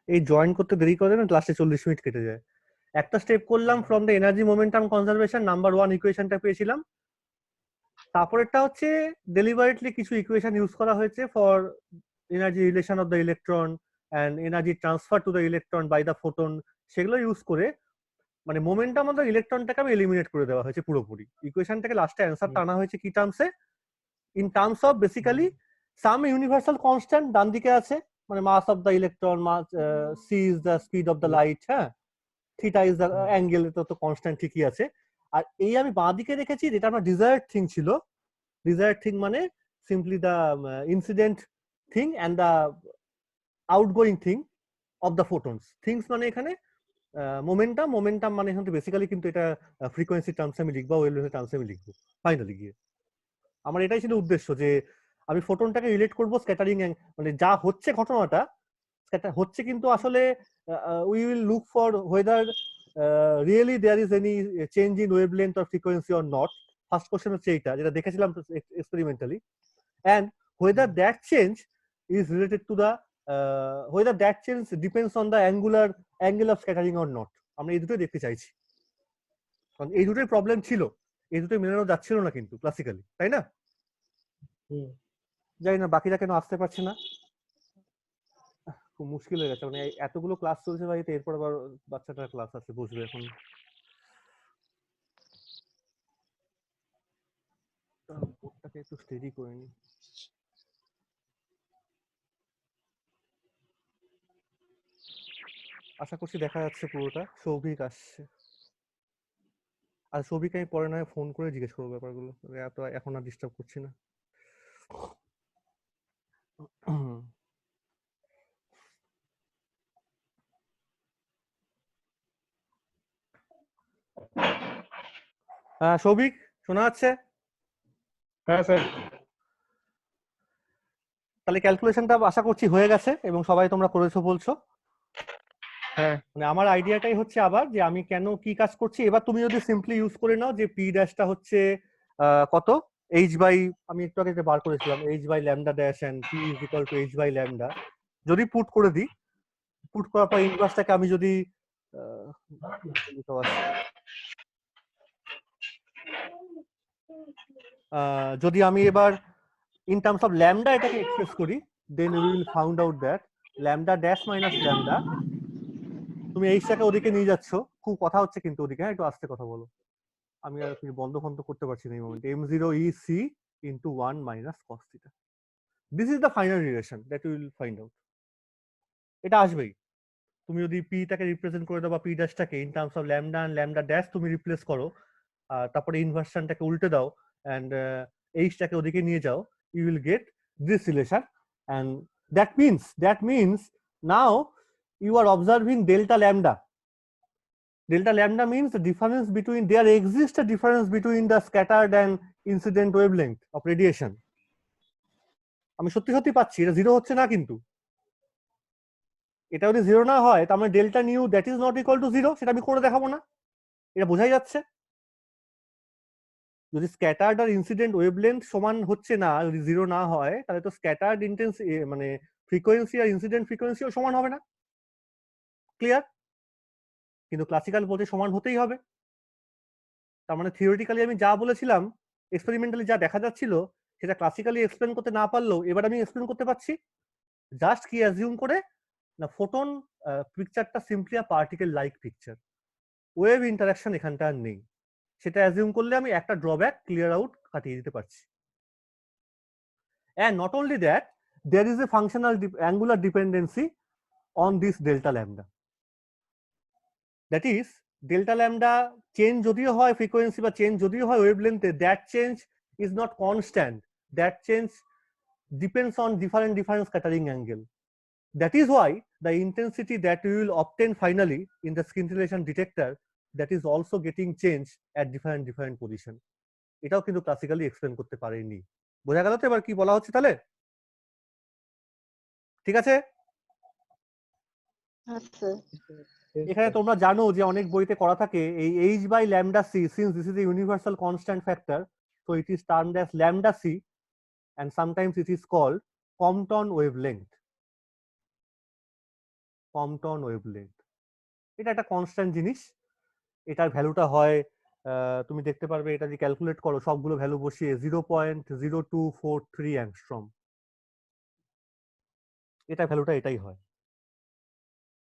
এই জয়েন করতে দেরি করে না, লাস্টে 40 মিনিট কেটে যায়। একটা স্টেপ করলাম from the energy momentum conservation, number 1 ইকুয়েশনটা পেয়েছিলাম। তারপরেরটা হচ্ছে ডেলিভারেটলি কিছু ইকুয়েশন ইউজ করা হয়েছে for energy relation of the electron and energy transfer to the electron by the photon, সেগুলো ইউজ করে মানে মোমেন্টাম অফ দ্য ইলেকট্রনটাকে আমি এলিমিনেট করে দেওয়া হয়েছে পুরোপুরি। ইকুয়েশনটাকে লাস্টে অ্যান্সারটা আনা হয়েছে কি টার্মসে? In terms of basically some universal constant ডান দিকে আছে, মানে mass of the electron, mass c is the speed of the light, হ্যাঁ, থিটা ইজ দ্য অ্যাঙ্গেল, এটা তো কনস্ট্যান্ট ঠিকই আছে। আর এই আমি বাঁ দিকে রেখেছি যেটা আমার ডিজায়ার্ড থিং ছিল। ডিজায়ার্ড থিং মানে simply the incident thing and the outgoing thing of the photons. Things মানে এখানে মোমেন্টাম, মোমেন্টাম মানে এখানে বেসিক্যালি কিন্তু এটা ফ্রিকোয়েন্সি টার্মসে আমি লিখবো, ওয়েভলেন্থের টার্মসে আমি লিখবো ফাইনালি গিয়ে। আমার এটাই ছিল উদ্দেশ্য যে আমি ফোটনটাকে রিলেট করবো স্ক্যাটারিং, মানে যা হচ্ছে ঘটনাটা হচ্ছে, কিন্তু আসলে we will look for whether really there is any change in wavelength or frequency or not. First question হচ্ছে এইটা, যেটা দেখেছিলাম experimentally, and whether that change is related to the whether that change depends on the angle of scattering or not. আমরা এই দুটোই দেখতে চাইছি, কারণ এই দুটোই প্রবলেম ছিল, এই দুটোই মেলানো যাচ্ছিল না কিন্তু ক্লাসিক্যালি, তাই না? জানি না বাকিরা কেন আসতে পারছে না, খুব মুশকিল হয়ে গেছে। মানে এতগুলো ক্লাস চলছে বাড়িতে, এরপর আবার বাচ্চাটার ক্লাস আছে, বসবে এখন। বোর্ডটাকে একটু স্টেডি করে নি। আশা করছি দেখা যাচ্ছে পুরোটা। সৌভিক আসছে, আর সৌভিক আমি পরে নয় ফোন করে জিজ্ঞেস করবো ব্যাপারগুলো, এত এখন আর ডিস্টার্ব করছি না। হ্যাঁ সৌভিক, শোনা যাচ্ছে? হ্যাঁ স্যার। তাহলে ক্যালকুলেশনটা আশা করছি হয়ে গেছে এবং সবাই তোমরা করেছো বলছো। হ্যাঁ, মানে আমার আইডিয়াটাই হচ্ছে আবার যে আমি কেন কি কাজ করছি। এবার তুমি যদি সিম্পলি ইউজ করে নাও যে পি ড্যাশটা হচ্ছে কত, এইচ বাই, আমি একটু আগে বার করেছিলাম, H by lambda dash and P is equal to H by lambda. যদি পুট করে দিই, পুট করার পর ইনভার্সটাকে আমি যদি যদি আমি এবার in terms of lambda এটাকে এক্সপ্রেস করি, then we will found out that lambda dash minus lambda, তুমি এইচটাকে ওদিকে নিয়ে যাচ্ছ, খুব কথা হচ্ছে কিন্তু ওদিকে, হ্যাঁ একটু আস্তে কথা বলো, আমি আর কিছু বন্ধ বন্ধ করতে পারছি না এই মোমেন্টে। m0 is c into 1 minus cos theta. This is the final relation that we will find out. এটা আসবেই। তুমি যদি p টাকে রিপ্রেজেন্ট করে দাও বা p ড্যাশটাকে in terms of lambda and lambda dash তুমি রিপ্লেস করো, আর তারপরে ইনভার্সনটাকে উল্টে দাও এন্ড এইচটাকে ওদিকে নিয়ে যাও, you will get this relation, and that means now you are observing delta lambda. Delta lambda means the difference between, there exists a difference between the scattered and incident wavelength of radiation. আমি সত্যি সত্যি পাচ্ছি, এটা zero হচ্ছে না কিন্তু। এটা যদি জিরো না হয় তার মানে delta knew that is not equal to zero, সেটা আমি করে দেখাবো না, এটা বোঝাই যাচ্ছে। যদি স্ক্যাটার্ড আর ইনসিডেন্ট ওয়েভলেন্থ সমান হচ্ছে না, যদি জিরো না হয়, তাহলে তো স্ক্যাটার্ড ইন্টেন্স মানে ফ্রিকোয়েন্সি আর ইনসিডেন্ট ফ্রিকোয়েন্সিও সমান হবে না। ক্লিয়ার? কিন্তু ক্লাসিক্যাল বলতে সমান হতেই হবে। তার মানে থিওরিটিক্যালি আমি যা বলেছিলাম, এক্সপেরিমেন্টালি যা দেখা যাচ্ছিল, সেটা ক্লাসিক্যালি এক্সপ্লেন করতে না পারলেও এবার আমি এক্সপ্লেন করতে পারছি। জাস্ট কি অ্যাজিউম করে না, ফোটন পিকচারটা simply a particle like picture, wave interaction এখানটা আর নেই, সেটা অ্যাজিউম করলে আমি একটা ড্রব্যাক ক্লিয়ার আউট কাটিয়ে দিতে পারছি। And not only that, there is a functional angular dependency on this delta lambda. That is, delta lambda change যদিও হয় ফ্রিকোয়েন্সি বা চেঞ্জ যদিও হয় ওয়েভলেন্থে, that change is not constant. That change depends on different scattering angle. That is why the intensity that we will obtain finally in the scintillation detector, that is also getting changed at different position. এটাও কিন্তু classically explain করতে পারেনি। বোঝা গেল তো এবার কি বলা হচ্ছে তাহলে? ঠিক আছে? আচ্ছা, এখানে তোমরা জানো যে অনেক বইতে করা থাকে এই h by lambda c, since this is a universal constant factor, so it is termed as lambda c, and sometimes it is called Compton wavelength. Compton wavelength. এটা একটা কনস্ট্যান্ট জিনিস, এটার ভ্যালুটা হয় তুমি দেখতে পারবে, এটা যদি ক্যালকুলেট করো সবগুলো ভ্যালু বসিয়ে 0.0243 অ্যাংস্ট্রম, এটা ভ্যালুটা এটাই হয়।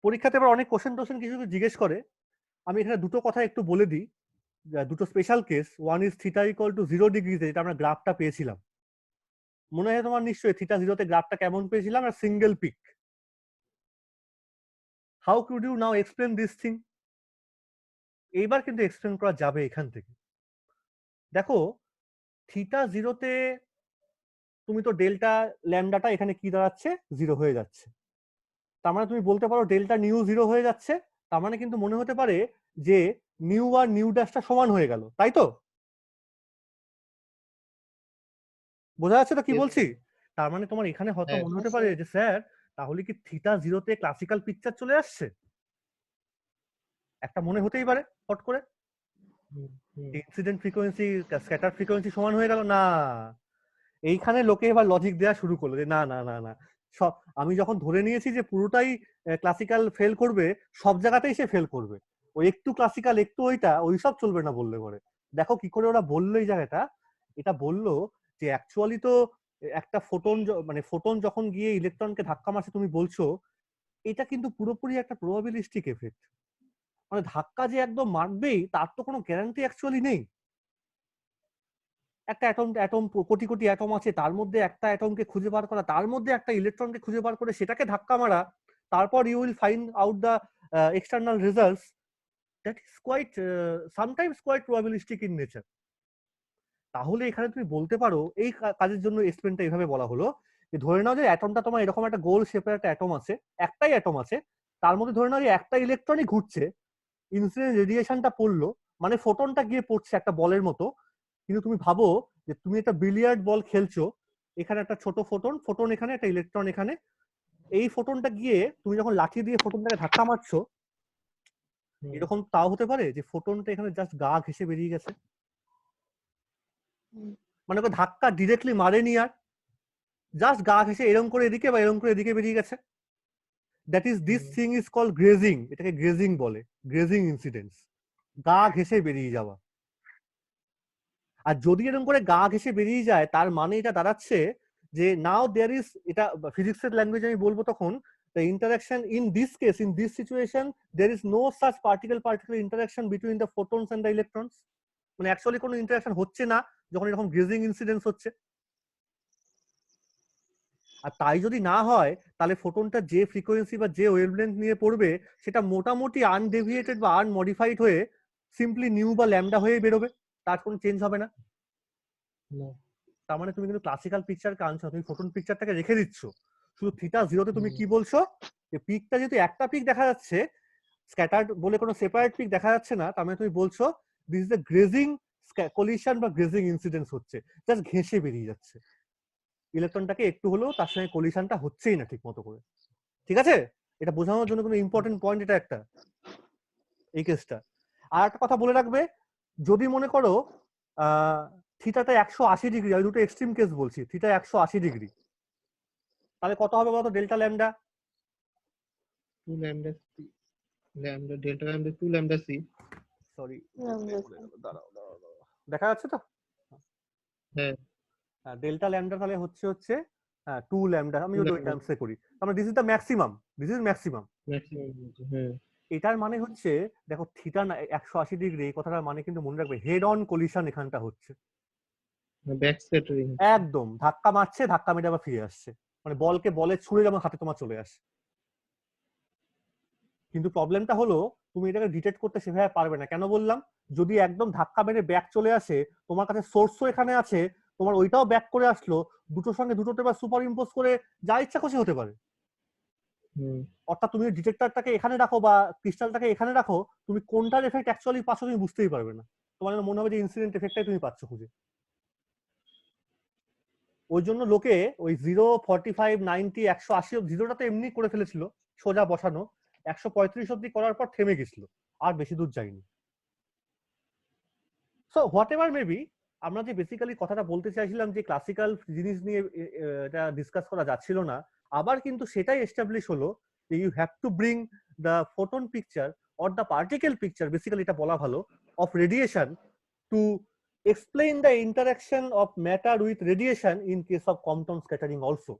পরীক্ষাতে এবার অনেক কোশ্চেন টোশ্চেন কিছু কিছু জিজ্ঞেস করে, আমি এখানে দুটো কথা একটু বলে দিই, দুটো special case. One is theta equal to 0 ডিগ্রিতে, যেটা আমরা গ্রাফটা পেয়েছিলাম, মনে হয় তোমার নিশ্চয়ই থিটা 0তে গ্রাফটা কেমন পেয়েছিলাম, আর single peak. How could you now explain this thing? এইবার কিন্তু এক্সপ্লেন করা যাবে এখান থেকে। দেখো থিটা 0তে তুমি তো ডেল্টা ল্যামডাটা এখানে কি দাঁড়াচ্ছে, 0 হয়ে যাচ্ছে। তার মানে তুমি বলতে পারো ডেল্টা নিউ 0 হয়ে যাচ্ছে, তার মানে কিন্তু মনে হতে পারে যে নিউ আর নিউ ড্যাশটা সমান হয়ে গেল, তাই তো? বোঝা যাচ্ছে তো কি Yes, বলছি? sir. তার মানে তোমার এখানে হয়তো হ্যাঁ মনে হতে পারে যে স্যার তাহলে কি থিটা 0তে ক্লাসিক্যাল পিকচার চলে আসছে, একটা মনে হতেই পারে হট করে। হুম, হুম, ইনসিডেন্ট ফ্রিকোয়েন্সি স্ক্যাটার ফ্রিকোয়েন্সি সমান হয়ে গেল না। এইখানে লোকে এবার লজিক দেওয়া শুরু করলো যে না না না না, সব আমি যখন ধরে নিয়েছি যে পুরোটাই ক্লাসিক্যাল ফেল করবে, সব জায়গাতেই সে ফেল করবে, ওই একটু ক্লাসিক্যাল একটু ওইটা ওইসব চলবে না বললে পরে। দেখো কি করে ওরা বললো এই জায়গাটা, এটা বললো যে অ্যাকচুয়ালি তো একটা ফোটন, মানে ফোটন যখন গিয়ে ইলেকট্রনকে ধাক্কা মারছে, তুমি বলছো এটা কিন্তু পুরোপুরি একটা প্রবাবিলিস্টিক এফেক্ট, মানে ধাক্কা যে একদম মারবেই তার তো কোনো গ্যারান্টি অ্যাকচুয়ালি নেই। একটা atom atom crore crore atom আছে, তার মধ্যে একটা অ্যাটমকে খুঁজে বার করা, তার মধ্যে একটা ইলেকট্রনকে খুঁজে বার করে সেটাকে ধাক্কা মারা, তারপর you will find out the external results, that is quite sometimes quite probabilistic in nature. তাহলে এখানে তুমি বলতে পারো এই কাজের জন্য এক্সপেরিমেন্টটা এইভাবে বলা হলো যে ধরে নাও যে অ্যাটমটা তোমার এরকম একটা গোল শেপের একটা অ্যাটম আছে, একটাই অ্যাটম আছে, তার মধ্যে ধরে নাও যে একটা ইলেকট্রনই ঘুরছে, ইনসিডেন্ট রেডিয়েশনটা পড়লো, মানে ফোটনটা গিয়ে পড়ছে একটা বলের মতো। কিন্তু তুমি ভাবো যে তুমি একটা বিলিয়ার্ড বল খেলছো, এখানে একটা ছোট ফোটন, ফোটন এখানে, একটা ইলেকট্রন এখানে, এই ফোটনটা গিয়ে তুমি যখন লাঠি দিয়ে ফোটনটাকে ধাক্কা মারছো, হুম, এরকম তাও হতে পারে যে ফোটনটা এখানে জাস্ট গা ঘেসে বেরিয়ে গেছে, মানে ওকে ধাক্কা ডিরেক্টলি মারেনি, আর জাস্ট গা ঘেসে এরম করে এদিকে বা এরম করে এদিকে বেরিয়ে গেছে। That is this hmm, thing is called grazing, এটাকে গ্রেজিং বলে, গ্রেজিং ইনসিডেন্টস, গা ঘেসে বেরিয়ে যাওয়া। আর যদি এরকম করে গা ঘেসে বেরিয়ে যায়, তার মানে এটা দাঁড়াচ্ছে যে নাও দেয়ার ইজ, এটা ফিজিক্সের ল্যাঙ্গুয়েজ আমি বলবো তখন, the interaction in this case, in this situation, there is no such particle interaction between the photons and the electrons, মানে অ্যাকচুয়ালি কোনো ইন্টারাকশন হচ্ছে না যখন এরকম গ্রেজিং ইনসিডেন্স হচ্ছে। আর তাই যদি না হয়, তাহলে ফোটনটা যে ফ্রিকোয়েন্সি বা যে ওয়েভলেন্থ নিয়ে পড়বে, সেটা মোটামুটি আনডেভিয়েটেড বা আনমডিফাইড হয়ে সিম্পলি নিউ বা ল্যামডা হয়ে বেরোবে, তার কোনো চেঞ্জ হবে না। না, তার মানে তুমি কিন্তু ক্লাসিক্যাল পিকচারকে আনছো, তুমি ফোটন পিকচারটাকে রেখে দিচ্ছ, শুধু থিটা 0তে তুমি হুম, কি বলছো যে পিকটা যেহেতু একটা পিক দেখা যাচ্ছে, স্ক্যাটার্ড বলে কোনো সেপারেট পিক দেখা যাচ্ছে না, তার মানে তুমি বলছো this is the grazing collision বা গ্রেজিং ইনসিডেন্স হচ্ছে, জাস্ট ঘেঁষে বেরিয়ে যাচ্ছে, ইলেকট্রনটাকে একটু হলেও তার সঙ্গে কলিশনটা হচ্ছেই না ঠিক মতো করে। ঠিক আছে, এটা বোঝানোর জন্য কোনো ইম্পর্টেন্ট পয়েন্ট এটা একটা, এই কেসটা। আর একটা কথা বলে রাখবে, যদি মনে করো থিটাটা 180 ডিগ্রি, আমি দুটো এক্সট্রিম কেস বলছি, থিটা 180 ডিগ্রি, তাহলে কত হবে বলতো delta lambda? 2 lambda c, lambda delta lambda 2 lambda c. Sorry, Lambda দেখা যাচ্ছে তো? হ্যাঁ, ডেল্টা ল্যামডা তাহলে হচ্ছে 2 ল্যামডা, আমি 2 যদি ওই lambda টার্মসে করি, তাহলে this is the maximum, this is maximum. maximum হচ্ছে, হ্যাঁ, এটার মানে হচ্ছে, দেখো থিটা 180 ডিগ্রি, এই কথাটার মানে কিন্তু মনে রাখবে হেড অন কলিশন এখানটা হচ্ছে, ব্যাক স্ক্যাটারিং। একদম ধাক্কা মারছে, ধাক্কা মেরে আবার ফিরে আসছে, মানে বলকে বলে ছুঁড়ে যেমন হাতে তোমার চলে আসে। কিন্তু প্রবলেমটা হলো তুমি এটাকে ডিটেক্ট করতে সেভাবে পারবে না, কেন বললাম, যদি একদম ধাক্কা মেরে ব্যাক চলে আসে, তোমার কাছে সোর্সও এখানে আছে, তোমার ওইটাও ব্যাক করে আসলো, দুটোর সঙ্গে দুটোতে বা সুপার ইম্পোজ করে যা ইচ্ছা খুশি হতে পারে। হুম, অর্থাৎ তুমি ডিটেক্টরটাকে এখানে রাখো বা ক্রিস্টালটাকে এখানে রাখো, তুমি কোনটার এফেক্ট অ্যাকচুয়ালি পাচ্ছ তুমি বুঝতেই পারবে না, তোমার যেন মনে হবে যে ইনসিডেন্ট এফেক্টটাই তুমি পাচ্ছ খুঁজে। ওই জন্য লোকে ওই 0, 45, 90, 180, 0টা তো এমনি করে ফেলেছিল সোজা বসানো, 135 অব্দি করার পর থেমে গেছিল, আর বেশি দূর যায়নি। সো হোয়াট এভার মেবি, আমরা যে বেসিক্যালি কথাটা বলতে চাইছিলাম যে ক্লাসিক্যাল জিনিস নিয়ে এটা ডিসকাস করা যাচ্ছিল না, আবার কিন্তু সেটাই এস্টাবলিশ হলো you have to bring the photon picture or the particle picture, basically এটা বলা ভালো, of radiation to explain the interaction of matter with radiation in case of Compton scattering also.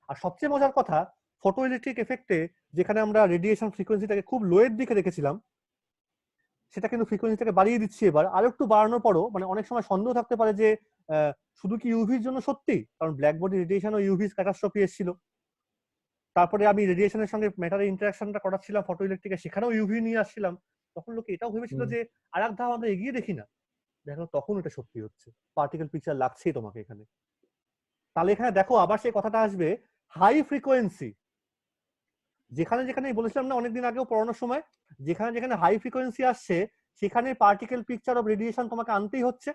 আর সবচেয়ে মজার কথা, ফটোইলেকট্রিক এফেক্টে যেখানে আমরা রেডিয়েশন ফ্রিকোয়েন্সিটাকে খুব লোয়ের দিকে রেখেছিলাম, সেটা কিন্তু ফ্রিকোয়েন্সিটাকে বাড়িয়ে দিচ্ছি এবার আরো একটু বাড়ানোর পরও, মানে অনেক সময় সন্দেহ থাকতে পারে যে শুধু কি ইউভির জন্য সত্যি, কারণ ব্ল্যাক বডি রেডিয়েশন ও ইউভি ক্যাটাস্ট্রফি এসেছিল। তারপরে আমি রেডিয়েশনের সঙ্গে ম্যাটারের ইন্টারাকশনটা করাচ্ছিলাম ফটো ইলেকট্রিকে, সেখানেও ইউভি নিয়ে আসছিলাম। তখন লোকে এটাও ভেবেছিল যে আর এক ধাপ আমরা এগিয়ে দেখি না, দেখো তখন এটা সত্যি হচ্ছে, পার্টিকেল পিকচার লাগছেই তোমাকে এখানে। তাহলে এখানে দেখো আবার সেই কথাটা আসবে, হাই ফ্রিকোয়েন্সি যেখানে যেখানে বলেছিলাম না অনেকদিন আগেও পড়ানোর সময়, যেখানে যেখানে হাই ফ্রিকোয়েন্সি আসছে সেখানে পার্টিকেল পিকচার অফ রেডিয়েশন তোমাকে আনতেই হচ্ছে।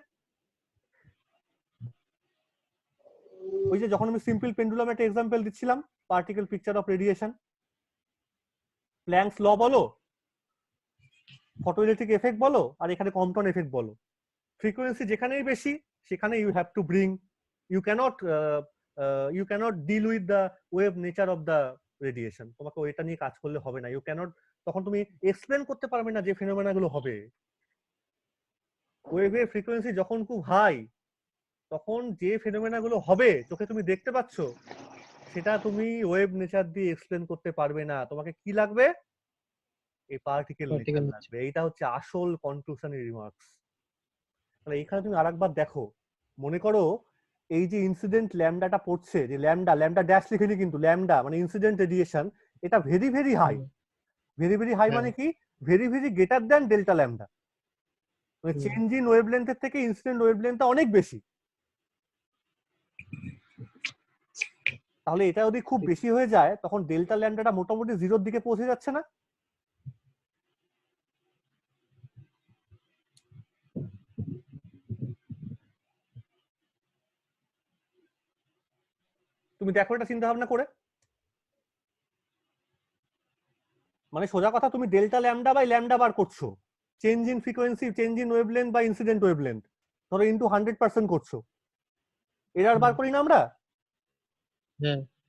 ওই যে যখন আমি সিম্পল পেন্ডুলাম একটা এক্সাম্পল দিচ্ছিলাম, particle picture of radiation, Planck's law বলো, ফটোইলেকট্রিক এফেক্ট বলো, আর এখানে কম্পটন এফেক্ট বলো, ফ্রিকোয়েন্সি যেখানেই বেশি সেখানে you have to bring, you can't deal with the wave nature of the radiation, তোমাকে ওইটা নিয়ে কাজ করলে হবে না, ইউ ক্যানট, তখন তুমি এক্সপ্লেন করতে পারবে না যে ফেনোমেনা গুলো হবে। ওয়েভের ফ্রিকোয়েন্সি যখন খুব হাই, তখন যে ফেনোমেনা গুলো হবে চোখে তুমি দেখতে পাচ্ছ, সেটা তুমি ওয়েভ নেচার দিয়ে এক্সপ্লেন করতে পারবে না, তোমাকে কি লাগবে, এই পার্টিকেল নেচার লাগবে। এইটা হচ্ছে আসল কনক্লুশনের রিমার্কস। তাহলে এখানে তুমি আরেকবার দেখো, মনে করো এই যে ইনসিডেন্ট ল্যামডাটা পড়ছে, যে ল্যামডা ড্যাশ লিখেনি কিন্তু, ল্যামডা মানে ইনসিডেন্ট রেডিয়েশন, এটা very very high. Very very high মানে কি, very very greater than delta lambda, মানে চেঞ্জ ইন ওয়েভলেন্থের থেকে ইনসিডেন্ট ওয়েভলেন্থটা অনেক বেশি। তাহলে এটা যদি খুব বেশি হয়ে যায় তখন ডেল্টা ল্যামডাটা মোটামুটি জিরোর দিকে পৌঁছে যাচ্ছে না? তুমি দেখো এটা চিন্তা ভাবনা করে, মানে সোজা কথা তুমি ডেল্টা ল্যামডা বাই ল্যামডা বার করছো, change in frequency, change in wavelength বা ইনসিডেন্ট ওয়েভলেন্থ, ধরো ইনটু 100% করছো, এরার বার করি না আমরা?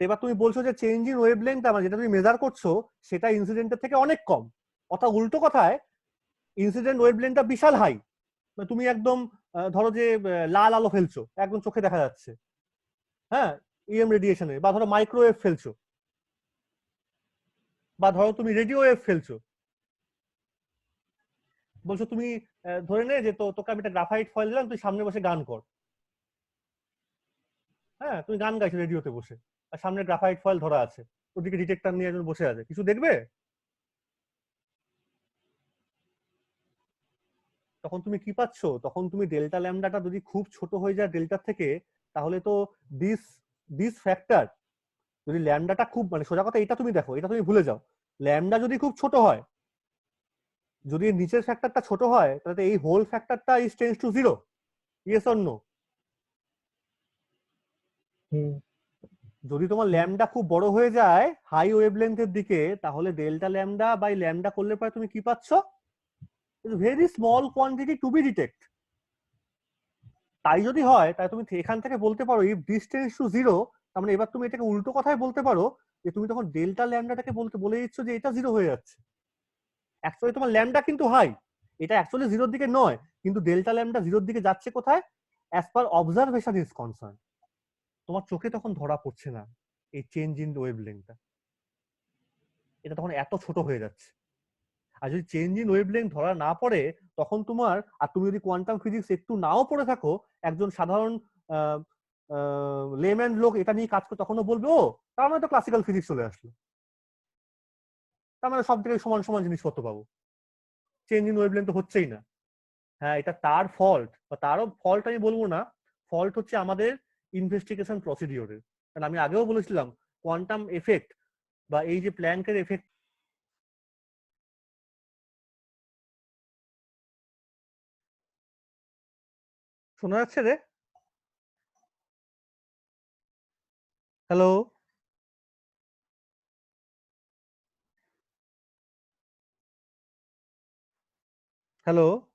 এবার তুমি বলছো যে চেঞ্জ ইন ওয়েভলেন্থ মানে যেটা তুমি মেজার করছো সেটা ইনসিডেন্টের থেকে অনেক কম, অর্থাৎ উল্টো কথায় ইনসিডেন্ট ওয়েভলেন্থটা বিশাল হাই, তুমি একদম ধরো যে লাল আলো ফেলছো একদম চোখে দেখা যাচ্ছে, হ্যাঁ ইএম রেডিয়েশনে, বা ধরো মাইক্রোওয়েভ ফেলছো, বা ধরো তুমি রেডিও ওয়েভ ফেলছো, বলছো তুমি ধরে নে যে তোকে আমি একটা গ্রাফাইট ফয়েল দিলাম, তুই সামনে বসে গান কর, হ্যাঁ তুমি গান গাইছো রেডিওতে বসে, আর সামনে গ্রাফাইট ফয়েল ধরা আছে, ওদিকে ডিটেক্টর নিয়ে একজন বসে আছে, কিছু দেখবে? তখন তুমি কি পাচ্ছ, তখন তুমি ডেল্টা ল্যামডাটা যদি খুব ছোট হয়ে যায় ডেল্টার থেকে, তাহলে তো দিস দিস ফ্যাক্টর, যদি ল্যামডাটা খুব, মানে সোজা কথা এটা তুমি দেখো, এটা তুমি ভুলে যাও, ল্যামডা যদি খুব ছোট হয়, যদি নিচের ফ্যাক্টরটা ছোট হয়, তাহলে এই হোল ফ্যাক্টরটা is tends to zero, yes or no? যদি তোমার ল্যামডা খুব বড় হয়ে যায় হাই ওয়েভলেন্থের দিকে, তাহলে ডেল্টা ল্যামডা বাই ল্যামডা করলে পরে তুমি কি পাচ্ছ, very small quantity to be detect. তাই যদি হয় তাই তুমি এখান থেকে বলতে পারো ইফ ডিস্টেন্স টু জিরো, তার মানে এবার তুমি এটাকে উল্টো কথায় বলতে পারো যে তুমি তখন ডেল্টা ল্যামডাটাকে বলে দিচ্ছ যে এটা জিরো হয়ে যাচ্ছে, অ্যাকচুয়ালি তোমার ল্যামডা কিন্তু হাই, এটা অ্যাকচুয়ালি জিরোর দিকে নয়, কিন্তু ডেল্টা ল্যামডা জিরোর দিকে যাচ্ছে কোথায়, as per observation is concern, তোমার চোখে তখন ধরা পড়ছে না এই চেঞ্জ ইন ওয়েভলেন্থটা, এটা তখন এত ছোট হয়ে যাচ্ছে। আর যদি চেঞ্জ ইন ওয়েভলেন্থ ধরা না পড়ে, তখন তোমার, আর তুমি যদি কোয়ান্টাম ফিজিক্স একটু নাও পড়ে থাকো, একজন সাধারণ লেম্যান লোক এটা নিয়ে কাজ করে, তখনও বলবে ও তার মানে তো ক্লাসিক্যাল ফিজিক্স চলে আসলো, তার মানে সব থেকে সমান সমান জিনিসপত্র পাবো, চেঞ্জ ইন ওয়েভলেন্থ তো হচ্ছেই না। হ্যাঁ এটা তার ফল্ট, বা তারও ফল্ট আমি বলবো না, ফল্ট হচ্ছে আমাদের ইনভেস্টিগেশন প্রসিডিওরের। কারণ আমি আগেও বলেছিলাম কোয়ান্টাম এফেক্ট বা এই যে প্ল্যাঙ্কের এফেক্ট, শোনা যাচ্ছে রে? হ্যালো? হ্যালো?